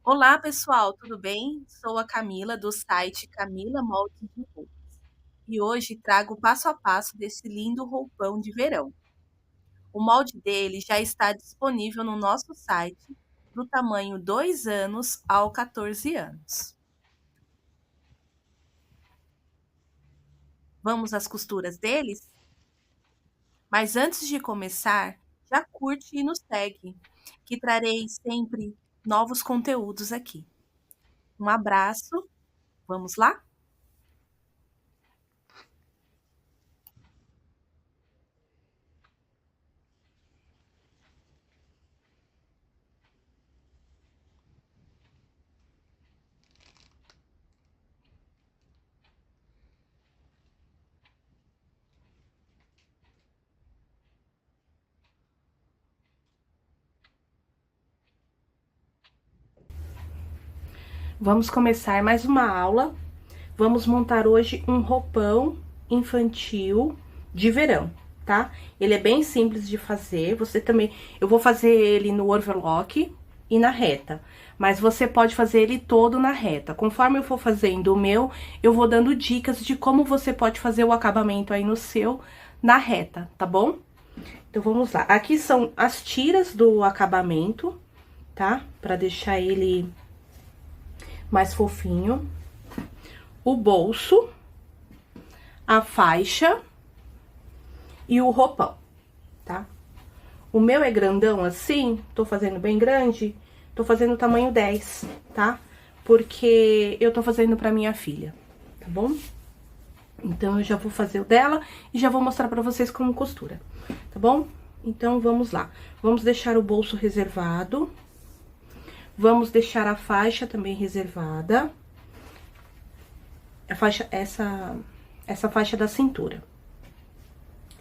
Olá, pessoal, tudo bem? Sou a Camila, do site Camila Moldes de Roupas. E hoje trago o passo a passo desse lindo roupão de verão. O molde dele já está disponível no nosso site, do tamanho 2 anos ao 14 anos. Vamos às costuras deles? Mas antes de começar, já curte e nos segue, que trarei sempre novos conteúdos aqui. Um abraço, vamos lá? Vamos começar mais uma aula. Vamos montar hoje um roupão infantil de verão, tá? Ele é bem simples de fazer, você também... Eu vou fazer ele no overlock e na reta, mas você pode fazer ele todo na reta. Conforme eu for fazendo o meu, eu vou dando dicas de como você pode fazer o acabamento aí no seu, na reta, tá bom? Então, vamos lá. Aqui são as tiras do acabamento, tá? Pra deixar ele mais fofinho. O bolso, a faixa e o roupão, tá? O meu é grandão assim, tô fazendo bem grande, tô fazendo tamanho 10, tá? Porque eu tô fazendo pra minha filha, tá bom? Então, eu já vou fazer o dela e já vou mostrar pra vocês como costura, tá bom? Então, vamos lá. Vamos deixar o bolso reservado. Vamos deixar a faixa também reservada. A faixa, essa faixa da cintura.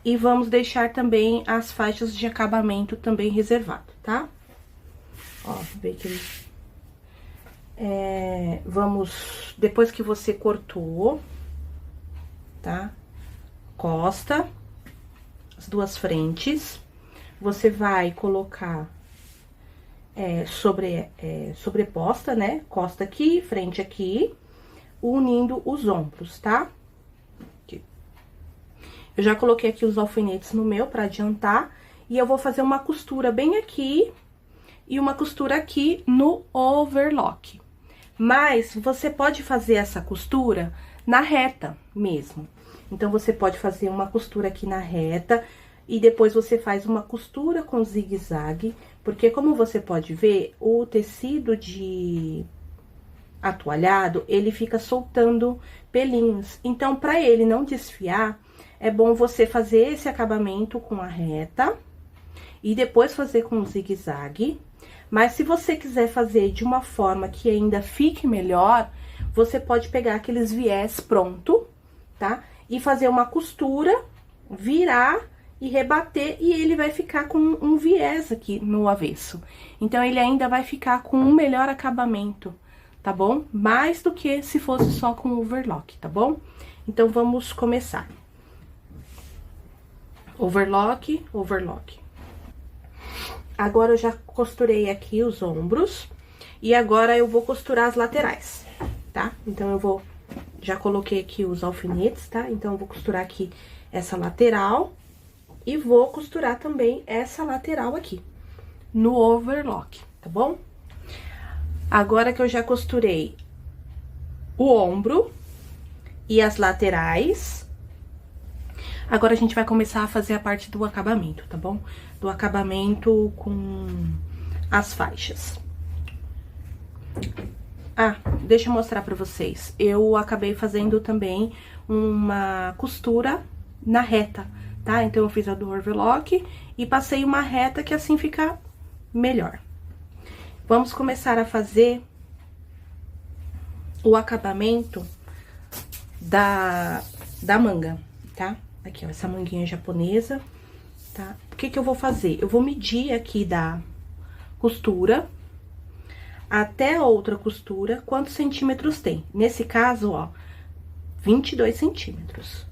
E vamos deixar também as faixas de acabamento também reservado, tá? Ó, vê que ele... vamos... Depois que você cortou, tá? Costa, as duas frentes. Você vai colocar sobreposta, né? Costa aqui, frente aqui, unindo os ombros, tá? Eu já coloquei aqui os alfinetes no meu pra adiantar. E eu vou fazer uma costura bem aqui e uma costura aqui no overlock. Mas você pode fazer essa costura na reta mesmo. Então, você pode fazer uma costura aqui na reta e depois você faz uma costura com zigue-zague. Porque, como você pode ver, o tecido de atoalhado, ele fica soltando pelinhos. Então, pra ele não desfiar, é bom você fazer esse acabamento com a reta e depois fazer com o zigue-zague. Mas se você quiser fazer de uma forma que ainda fique melhor, você pode pegar aqueles viés pronto, tá? E fazer uma costura, virar e rebater, e ele vai ficar com um viés aqui no avesso. Então, ele ainda vai ficar com um melhor acabamento, tá bom? Mais do que se fosse só com overlock, tá bom? Então, vamos começar. Overlock, overlock. Agora, eu já costurei aqui os ombros. E agora, eu vou costurar as laterais, tá? Então, eu vou... Já coloquei aqui os alfinetes, tá? Então, eu vou costurar aqui essa lateral. E vou costurar também essa lateral aqui, no overlock, tá bom? Agora que eu já costurei o ombro e as laterais, agora a gente vai começar a fazer a parte do acabamento, tá bom? Do acabamento com as faixas. Ah, deixa eu mostrar pra vocês. Eu acabei fazendo também uma costura na reta, tá? Então, eu fiz a do overlock e passei uma reta que assim fica melhor. Vamos começar a fazer o acabamento da manga, tá? Aqui, ó, essa manguinha japonesa, tá? O que que eu vou fazer? Eu vou medir aqui da costura até a outra costura, quantos centímetros tem. Nesse caso, ó, 22 centímetros.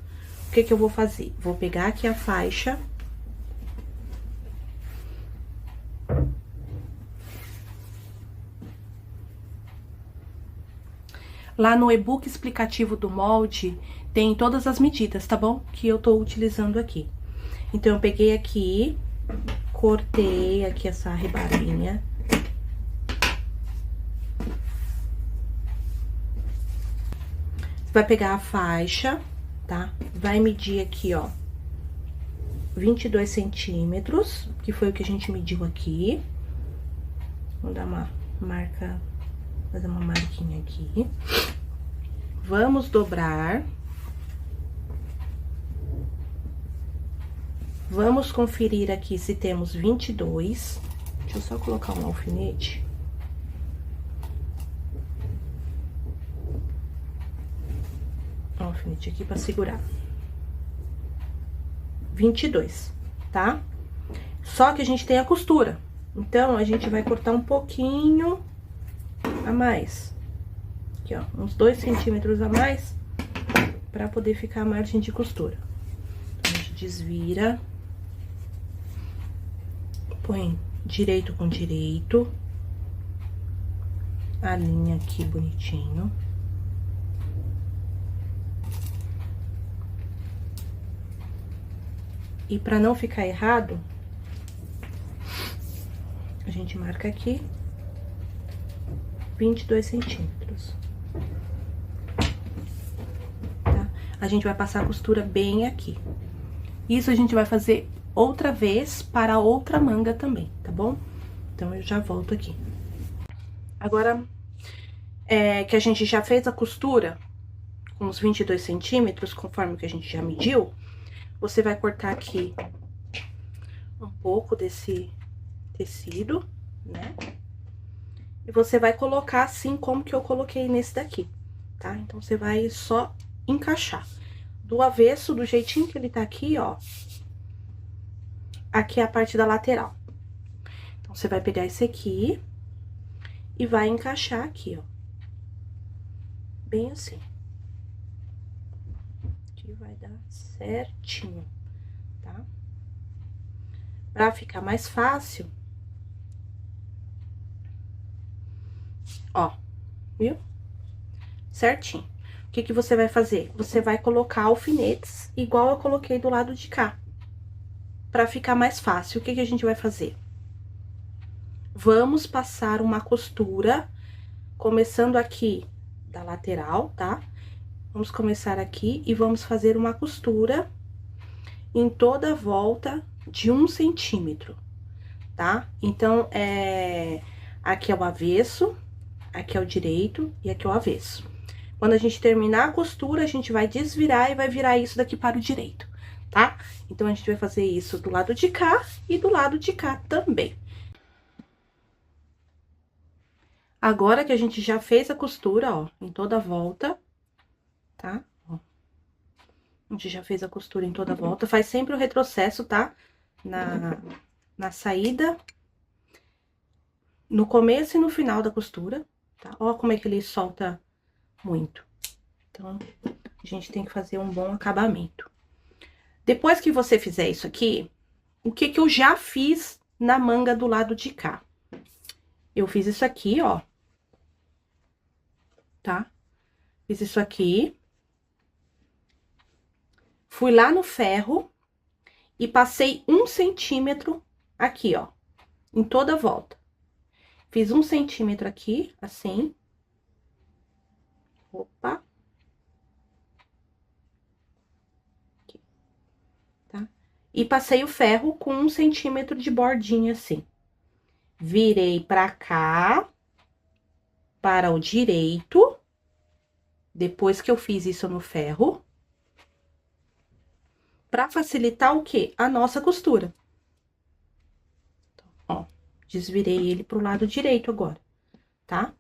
O que que eu vou fazer? Vou pegar aqui a faixa. Lá no e-book explicativo do molde, tem todas as medidas, tá bom? Que eu tô utilizando aqui. Então, eu peguei aqui, cortei aqui essa rebarbinha. Você vai pegar a faixa, tá? Vai medir aqui, ó, 22 centímetros, que foi o que a gente mediu aqui. Vou dar uma marca, fazer uma marquinha aqui. Vamos dobrar. Vamos conferir aqui se temos 22. Deixa eu só colocar um alfinete. Um alfinete aqui pra segurar. 22, tá? Só que a gente tem a costura. Então, a gente vai cortar um pouquinho a mais. Aqui, ó, uns 2 centímetros a mais, pra poder ficar a margem de costura. Então, a gente desvira. Põe direito com direito. Alinha aqui bonitinho. E pra não ficar errado, a gente marca aqui 22 centímetros. Tá? A gente vai passar a costura bem aqui. Isso a gente vai fazer outra vez para outra manga também, tá bom? Então, eu já volto aqui. Agora, que a gente já fez a costura com uns 22 centímetros, conforme que a gente já mediu, você vai cortar aqui um pouco desse tecido, né? E você vai colocar assim como que eu coloquei nesse daqui, tá? Então, você vai só encaixar. Do avesso, do jeitinho que ele tá aqui, ó. Aqui é a parte da lateral. Então, você vai pegar esse aqui e vai encaixar aqui, ó. Bem assim. Aqui vai dar certinho, tá? Pra ficar mais fácil. Ó, viu? Certinho. O que que você vai fazer? Você vai colocar alfinetes, igual eu coloquei do lado de cá. Pra ficar mais fácil, o que que a gente vai fazer? Vamos passar uma costura, começando aqui da lateral, tá? Vamos começar aqui e vamos fazer uma costura em toda a volta de 1 centímetro, tá? Então, aqui é o avesso, aqui é o direito e aqui é o avesso. Quando a gente terminar a costura, a gente vai desvirar e vai virar isso daqui para o direito, tá? Então, a gente vai fazer isso do lado de cá e do lado de cá também. Agora que a gente já fez a costura, ó, em toda a volta, tá? Ó. A gente já fez a costura em toda a volta. Faz sempre o retrocesso, tá? Na saída, no começo e no final da costura, tá? Ó como é que ele solta muito. Então, a gente tem que fazer um bom acabamento. Depois que você fizer isso aqui, o que que eu já fiz na manga do lado de cá? Eu fiz isso aqui, ó. Tá? Fiz isso aqui. Fui lá no ferro e passei 1 centímetro aqui, ó, em toda a volta. Fiz 1 centímetro aqui, assim. Opa. Aqui, tá? E passei o ferro com 1 centímetro de bordinha, assim. Virei pra cá, para o direito, depois que eu fiz isso no ferro. Pra facilitar o quê? A nossa costura. Então, ó, desvirei ele pro lado direito agora, tá?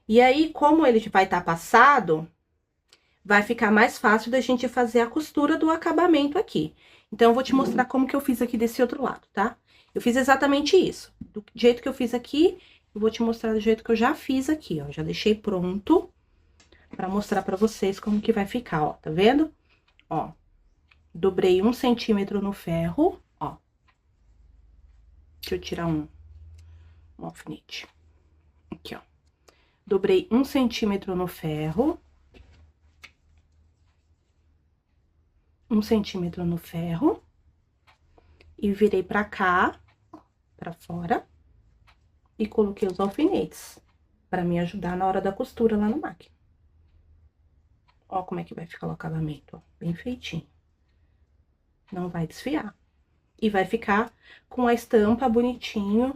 E aí, como ele vai estar passado, vai ficar mais fácil da gente fazer a costura do acabamento aqui. Então, eu vou te mostrar como que eu fiz aqui desse outro lado, tá? Eu fiz exatamente isso. Do jeito que eu fiz aqui, eu vou te mostrar do jeito que eu já fiz aqui, ó. Já deixei pronto pra mostrar pra vocês como que vai ficar, ó. Tá vendo? Ó. Dobrei 1 centímetro no ferro, ó. Deixa eu tirar um alfinete. Aqui, ó. Dobrei 1 centímetro no ferro. 1 centímetro no ferro. E virei pra cá, pra fora. E coloquei os alfinetes, pra me ajudar na hora da costura lá na máquina. Ó como é que vai ficar o acabamento, ó, bem feitinho. Não vai desfiar. E vai ficar com a estampa bonitinho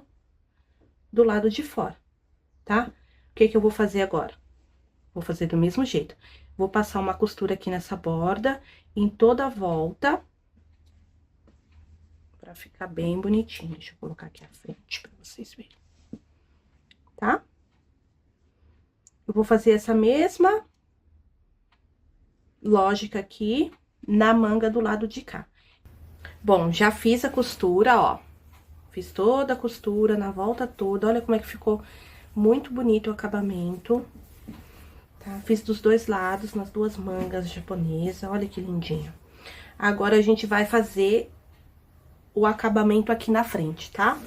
do lado de fora, tá? O que que eu vou fazer agora? Vou fazer do mesmo jeito. Vou passar uma costura aqui nessa borda, em toda a volta, pra ficar bem bonitinho. Deixa eu colocar aqui à frente pra vocês verem, tá? Eu vou fazer essa mesma lógica aqui na manga do lado de cá. Bom, já fiz a costura, ó. Fiz toda a costura na volta toda. Olha como é que ficou muito bonito o acabamento. Tá? Fiz dos dois lados, nas duas mangas japonesas. Olha que lindinho. Agora, a gente vai fazer o acabamento aqui na frente, tá?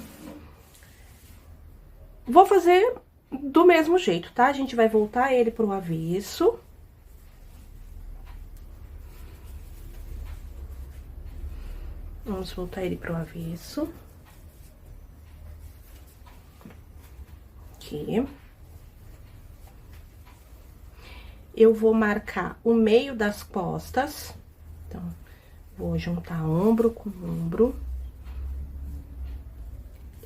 Vou fazer do mesmo jeito, tá? A gente vai voltar ele pro avesso. Vamos voltar ele pro avesso. Aqui. Eu vou marcar o meio das costas. Então, vou juntar ombro com ombro.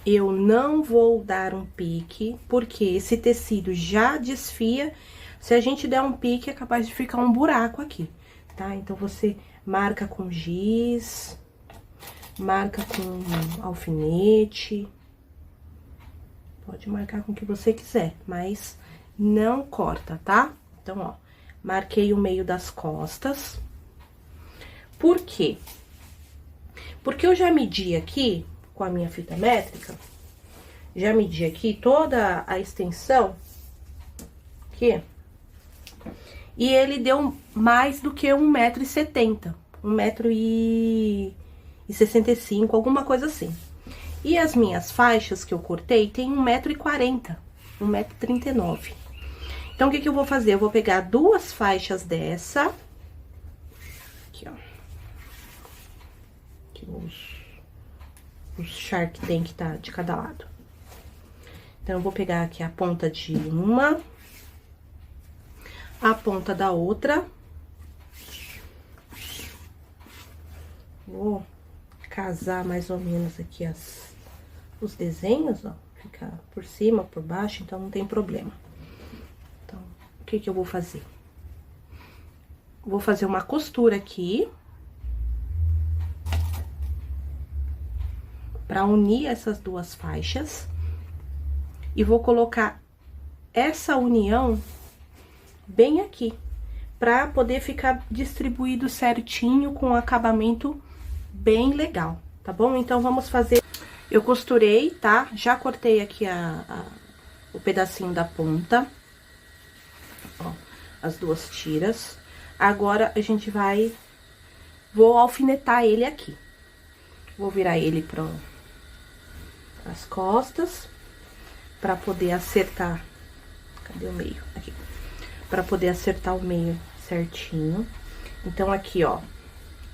Eu não vou dar um pique, porque esse tecido já desfia. Se a gente der um pique, é capaz de ficar um buraco aqui, tá? Então, você marca com giz, marca com alfinete. Pode marcar com o que você quiser, mas não corta, tá? Então, ó, marquei o meio das costas. Por quê? Porque eu já medi aqui, com a minha fita métrica, já medi aqui toda a extensão, aqui, e ele deu mais do que 1,70 m, 1,65 m, alguma coisa assim. E as minhas faixas que eu cortei tem 1,40 m, 1,39 m. Então, o que que eu vou fazer? Eu vou pegar duas faixas dessa, aqui, ó, aqui os Shark Tank tá de cada lado. Então, eu vou pegar aqui a ponta de uma, a ponta da outra. Vou casar mais ou menos aqui os desenhos, ó. Fica por cima, por baixo, então não tem problema. Então, o que que eu vou fazer? Vou fazer uma costura aqui. Pra unir essas duas faixas. E vou colocar essa união bem aqui, pra poder ficar distribuído certinho, com um acabamento bem legal, tá bom? Então, vamos fazer... Eu costurei, tá? Já cortei aqui o pedacinho da ponta, ó, as duas tiras. Agora, a gente vai... Vou alfinetar ele aqui. Vou virar ele as costas, pra poder acertar... Cadê o meio? Aqui. Pra poder acertar o meio certinho. Então, aqui, ó,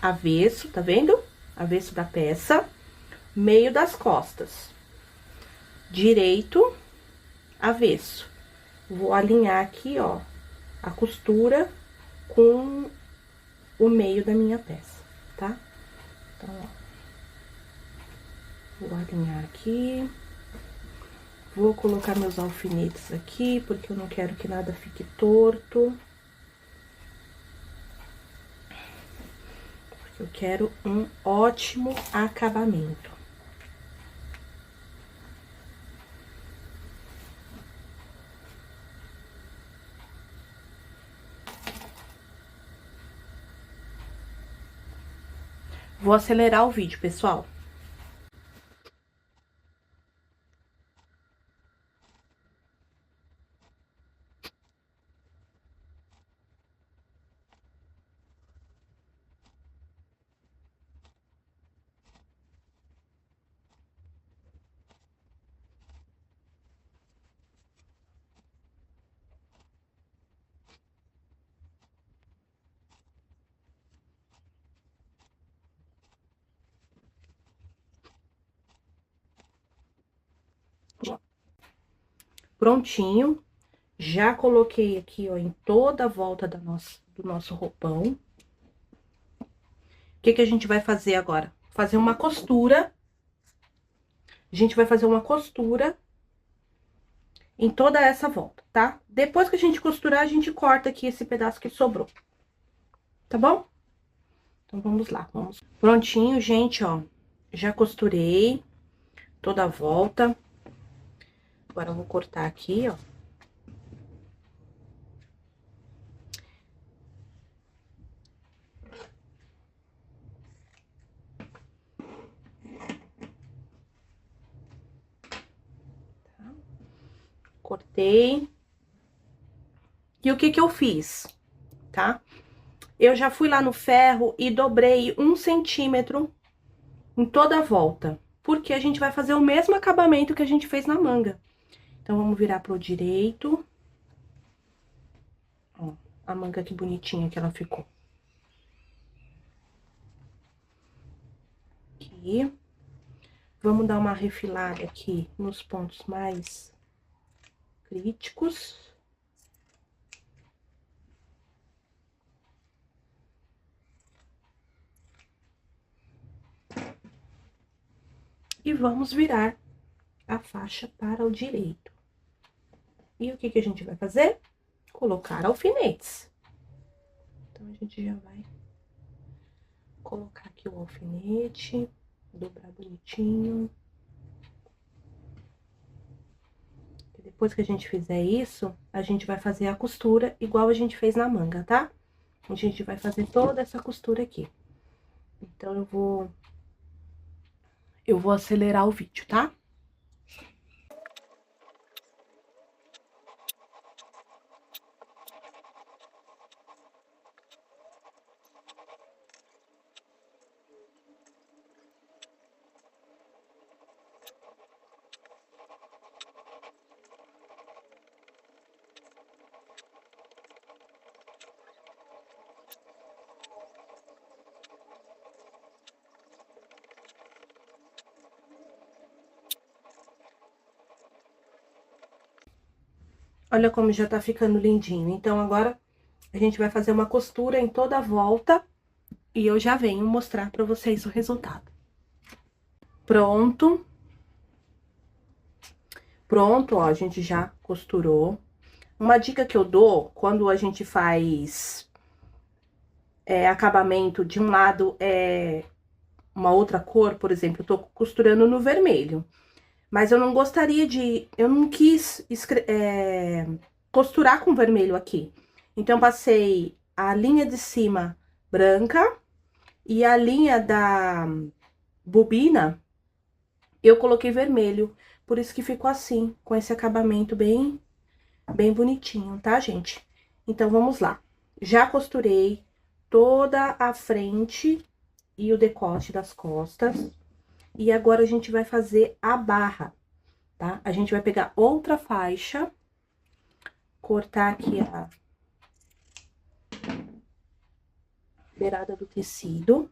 avesso, tá vendo? Avesso da peça, meio das costas. Direito, avesso. Vou alinhar aqui, ó, a costura com o meio da minha peça, tá? Então, ó, vou alinhar aqui. Vou colocar meus alfinetes aqui, porque eu não quero que nada fique torto. Porque eu quero um ótimo acabamento. Vou acelerar o vídeo, pessoal. prontinho. Já coloquei aqui, ó, em toda a volta do nosso roupão. O que que a gente vai fazer agora? Fazer uma costura. A gente vai fazer uma costura em toda essa volta, tá? Depois que a gente costurar, a gente corta aqui esse pedaço que sobrou. Tá bom? Então, vamos lá, vamos. Prontinho, gente, ó. Já costurei toda a volta. Agora, eu vou cortar aqui, ó. Tá? Cortei. E o que que eu fiz, tá? Eu já fui lá no ferro e dobrei 1 centímetro em toda a volta. Porque a gente vai fazer o mesmo acabamento que a gente fez na manga. Então, vamos virar pro direito. Ó, a manga que bonitinha que ela ficou. Aqui. Vamos dar uma refilada aqui nos pontos mais críticos. E vamos virar a faixa para o direito. E o que que a gente vai fazer? Colocar alfinetes. Então, a gente já vai colocar aqui o alfinete, dobrar bonitinho. E depois que a gente fizer isso, a gente vai fazer a costura igual a gente fez na manga, tá? A gente vai fazer toda essa costura aqui. Então, eu vou acelerar o vídeo, tá? Olha como já tá ficando lindinho. Então, agora, a gente vai fazer uma costura em toda a volta e eu já venho mostrar pra vocês o resultado. Pronto. Pronto, ó, a gente já costurou. Uma dica que eu dou, quando a gente faz acabamento de um lado uma outra cor, por exemplo, eu tô costurando no vermelho. Mas eu não gostaria eu não quis costurar com vermelho aqui. Então, eu passei a linha de cima branca e a linha da bobina, eu coloquei vermelho. Por isso que ficou assim, com esse acabamento bem bonitinho, tá, gente? Então, vamos lá. Já costurei toda a frente e o decote das costas. E agora, a gente vai fazer a barra, tá? A gente vai pegar outra faixa, cortar aqui a beirada do tecido,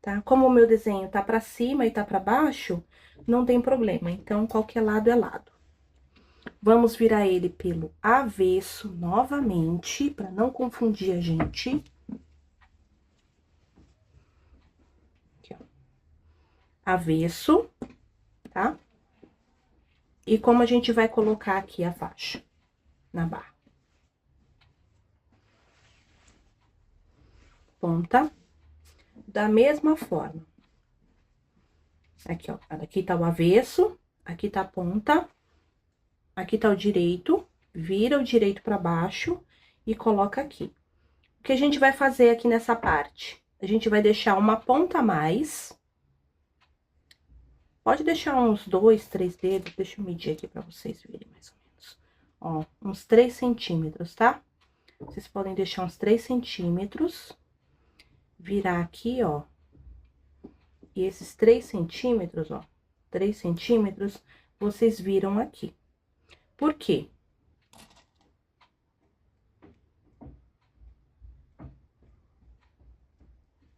tá? Como o meu desenho tá pra cima e tá pra baixo, não tem problema. Então, qualquer lado é lado. Vamos virar ele pelo avesso novamente, pra não confundir a gente. Aqui, ó. Avesso, tá? E como a gente vai colocar aqui a faixa na barra? Ponta, da mesma forma. Aqui, ó, aqui tá o avesso, aqui tá a ponta, aqui tá o direito, vira o direito pra baixo e coloca aqui. O que a gente vai fazer aqui nessa parte? A gente vai deixar uma ponta a mais. Pode deixar uns 2, 3 dedos, deixa eu medir aqui pra vocês verem mais ou menos. Ó, uns 3 centímetros, tá? Vocês podem deixar uns 3 centímetros, virar aqui, ó. E esses 3 centímetros, ó, 3 centímetros, vocês viram aqui. Por quê?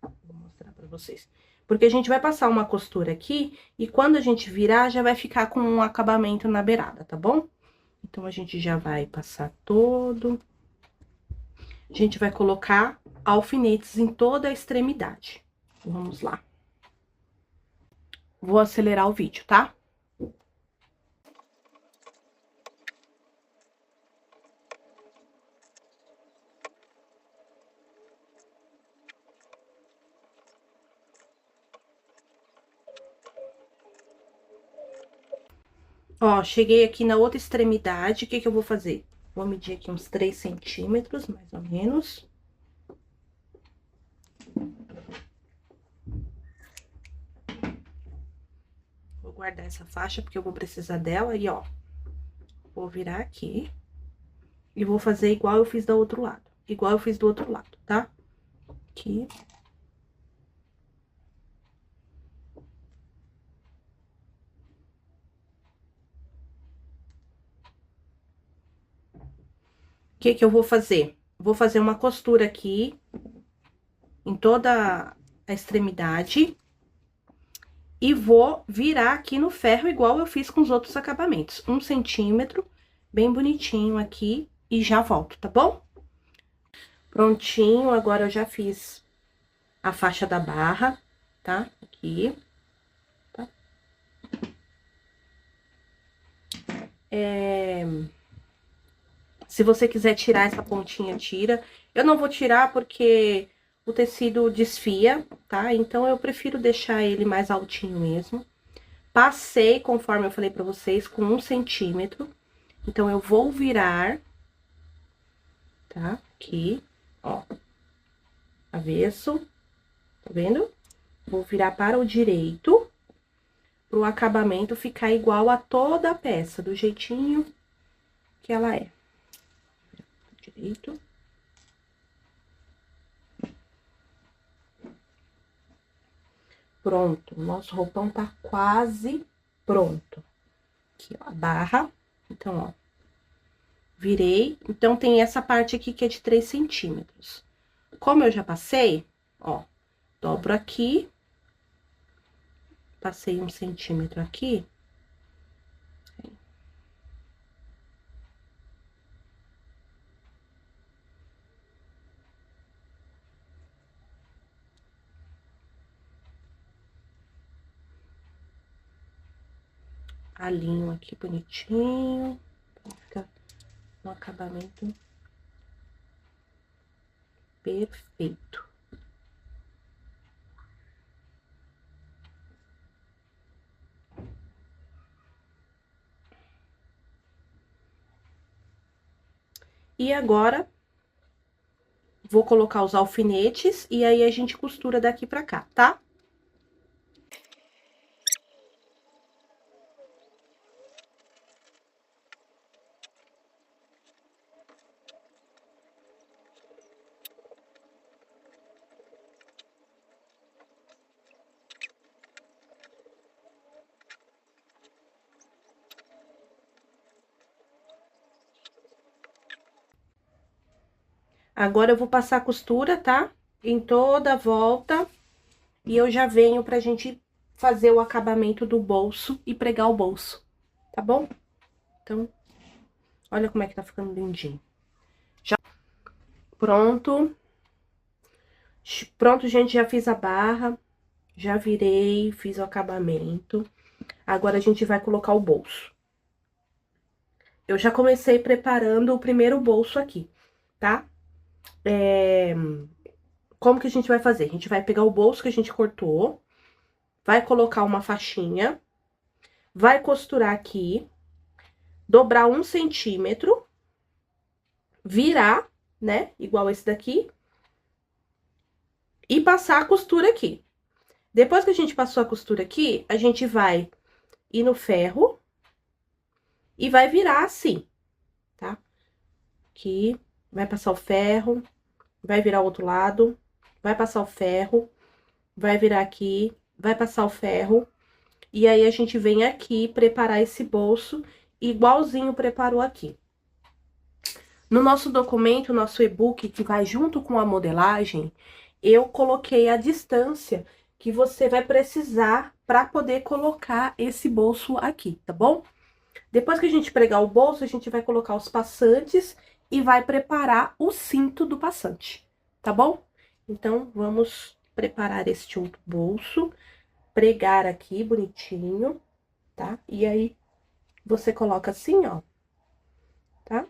Vou mostrar pra vocês. Porque a gente vai passar uma costura aqui, e quando a gente virar, já vai ficar com um acabamento na beirada, tá bom? Então, a gente já vai passar todo. A gente vai colocar alfinetes em toda a extremidade. Vamos lá. Vou acelerar o vídeo, tá? Ó, cheguei aqui na outra extremidade, o que que eu vou fazer? Vou medir aqui uns 3 centímetros, mais ou menos. Vou guardar essa faixa, porque eu vou precisar dela, e ó, vou virar aqui. E vou fazer igual eu fiz do outro lado. Igual eu fiz do outro lado, tá? Aqui. O que que eu vou fazer? Vou fazer uma costura aqui, em toda a extremidade. E vou virar aqui no ferro, igual eu fiz com os outros acabamentos. 1 centímetro, bem bonitinho aqui, e já volto, tá bom? Prontinho, agora eu já fiz a faixa da barra, tá? Aqui. Tá? Se você quiser tirar essa pontinha, tira. Eu não vou tirar porque o tecido desfia, tá? Então, eu prefiro deixar ele mais altinho mesmo. Passei, conforme eu falei pra vocês, com 1 centímetro. Então, eu vou virar, tá? Aqui, ó. Avesso, tá vendo? Vou virar para o direito, pro acabamento ficar igual a toda a peça, do jeitinho que ela é. Direito. Pronto, nosso roupão tá quase pronto. Aqui, ó, a barra. Então, ó, virei. Então, tem essa parte aqui que é de 3 centímetros. Como eu já passei, ó, dobro aqui. Passei 1 centímetro aqui. Alinho aqui bonitinho, pra ficar um acabamento perfeito. E agora, vou colocar os alfinetes e aí a gente costura daqui pra cá, tá? Agora, eu vou passar a costura, tá? Em toda a volta. E eu já venho pra gente fazer o acabamento do bolso e pregar o bolso, tá bom? Então, olha como é que tá ficando lindinho. Já pronto. Pronto, gente, já fiz a barra. Já virei, fiz o acabamento. Agora, a gente vai colocar o bolso. Eu já comecei preparando o primeiro bolso aqui, tá? Como que a gente vai fazer? A gente vai pegar o bolso que a gente cortou, vai colocar uma faixinha, vai costurar aqui, dobrar 1 centímetro, virar, né? Igual esse daqui, e passar a costura aqui. Depois que a gente passou a costura aqui, a gente vai ir no ferro e vai virar assim, tá? Aqui, vai passar o ferro, vai virar o outro lado, vai passar o ferro, vai virar aqui, vai passar o ferro, e aí a gente vem aqui preparar esse bolso igualzinho preparou aqui. No nosso documento, nosso e-book, que vai junto com a modelagem, eu coloquei a distância que você vai precisar para poder colocar esse bolso aqui, tá bom? Depois que a gente pregar o bolso, a gente vai colocar os passantes e vai preparar o cinto do passante, tá bom? Então, vamos preparar este outro bolso, pregar aqui bonitinho, tá? E aí, você coloca assim, ó, tá?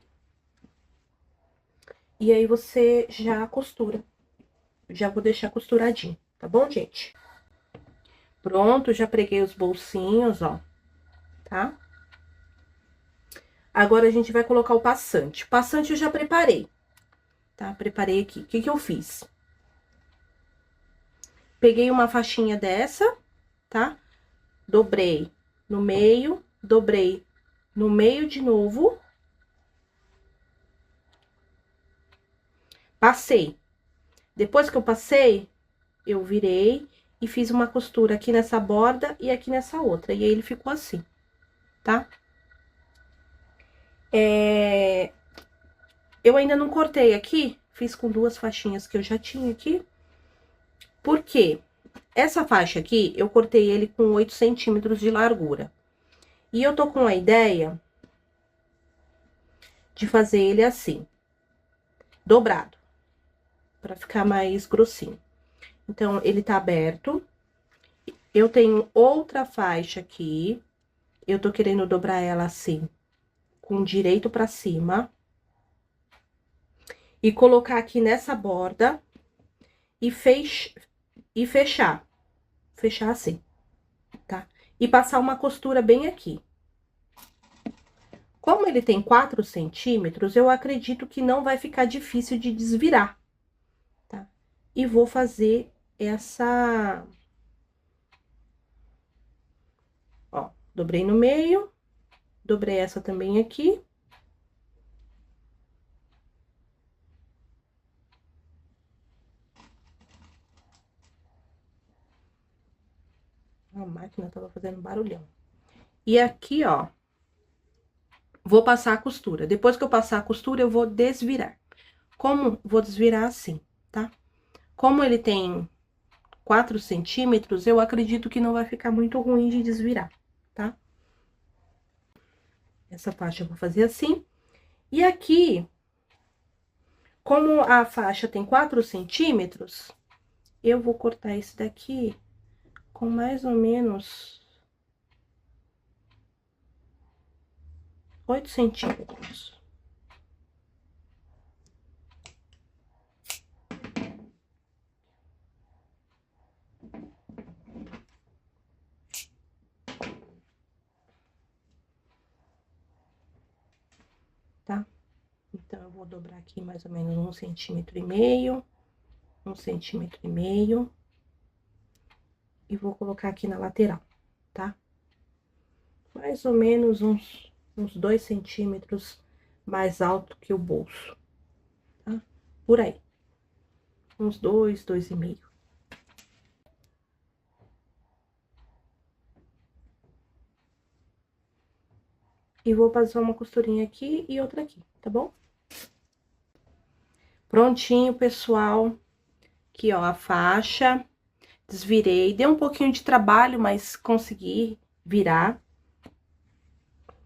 E aí, você já costura. Já vou deixar costuradinho, tá bom, gente? Pronto, já preguei os bolsinhos, ó, tá? Agora, a gente vai colocar o passante. O passante eu já preparei, tá? Preparei aqui. O que que eu fiz? Peguei uma faixinha dessa, tá? Dobrei no meio, dobrei no meio de novo. Passei. Depois que eu passei, eu virei e fiz uma costura aqui nessa borda e aqui nessa outra. E aí, ele ficou assim, tá? Eu ainda não cortei aqui, fiz com duas faixinhas que eu já tinha aqui. Por quê? Essa faixa aqui, eu cortei ele com 8 centímetros de largura. E eu tô com a ideia de fazer ele assim, dobrado, pra ficar mais grossinho. Então, ele tá aberto. Eu tenho outra faixa aqui, eu tô querendo dobrar ela assim, com direito pra cima. E colocar aqui nessa borda e fechar assim, tá? E passar uma costura bem aqui. Como ele tem 4 centímetros, eu acredito que não vai ficar difícil de desvirar, tá? E vou fazer essa... Ó, dobrei no meio, dobrei essa também aqui. A máquina tava fazendo barulhão. E aqui, ó, vou passar a costura. Depois que eu passar a costura, eu vou desvirar. Como? Vou desvirar assim, tá? Como ele tem 4 centímetros, eu acredito que não vai ficar muito ruim de desvirar, tá? Essa faixa eu vou fazer assim. E aqui, como a faixa tem 4 centímetros, eu vou cortar esse daqui com mais ou menos 8 centímetros. Tá? Então, eu vou dobrar aqui mais ou menos 1,5 centímetro, 1,5 centímetro. E vou colocar aqui na lateral, tá? Mais ou menos uns 2 centímetros mais alto que o bolso, tá? Por aí. Uns 2, 2,5. E vou passar uma costurinha aqui e outra aqui, tá bom? Prontinho, pessoal. Aqui, ó, a faixa. Desvirei. Deu um pouquinho de trabalho, mas consegui virar,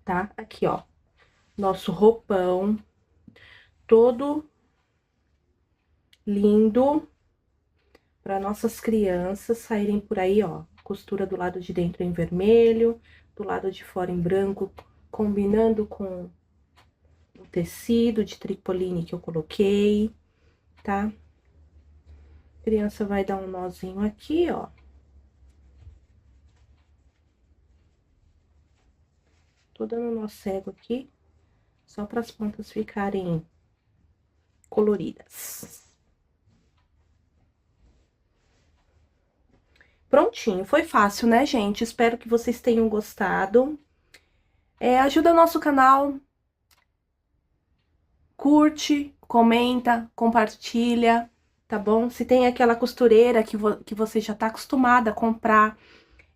tá? Aqui, ó. Nosso roupão. Todo lindo. Para nossas crianças saírem por aí, ó. Costura do lado de dentro em vermelho, do lado de fora em branco, combinando com o tecido de tricoline que eu coloquei, tá? A criança vai dar um nozinho aqui, ó. Tô dando nó cego aqui, só para as pontas ficarem coloridas. Prontinho, foi fácil, né, gente? Espero que vocês tenham gostado. Ajuda nosso canal, curte, comenta, compartilha, tá bom? Se tem aquela costureira que você já tá acostumada a comprar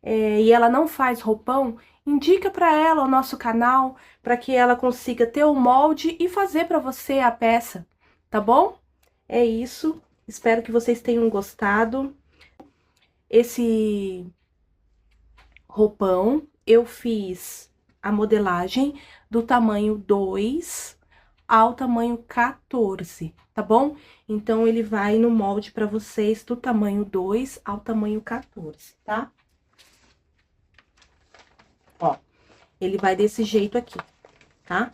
e ela não faz roupão, indica para ela o nosso canal, para que ela consiga ter o molde e fazer para você a peça, tá bom? É isso, espero que vocês tenham gostado. Esse roupão eu fiz a modelagem do tamanho 2 ao tamanho 14, tá bom? Então, ele vai no molde pra vocês do tamanho 2 ao tamanho 14, tá? Ó, ele vai desse jeito aqui, tá?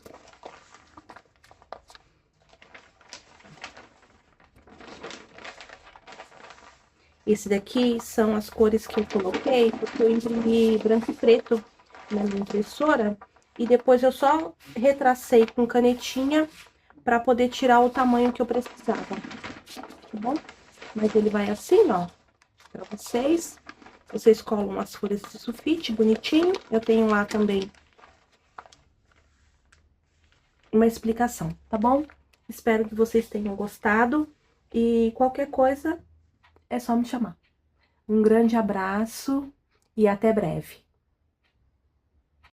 Esse daqui são as cores que eu coloquei, porque eu imprimi branco e preto na minha impressora. E depois eu só retracei com canetinha pra poder tirar o tamanho que eu precisava, tá bom? Mas ele vai assim, ó, pra vocês. Vocês colam as folhas de sulfite bonitinho. Eu tenho lá também uma explicação, tá bom? Espero que vocês tenham gostado. E qualquer coisa, é só me chamar. Um grande abraço e até breve.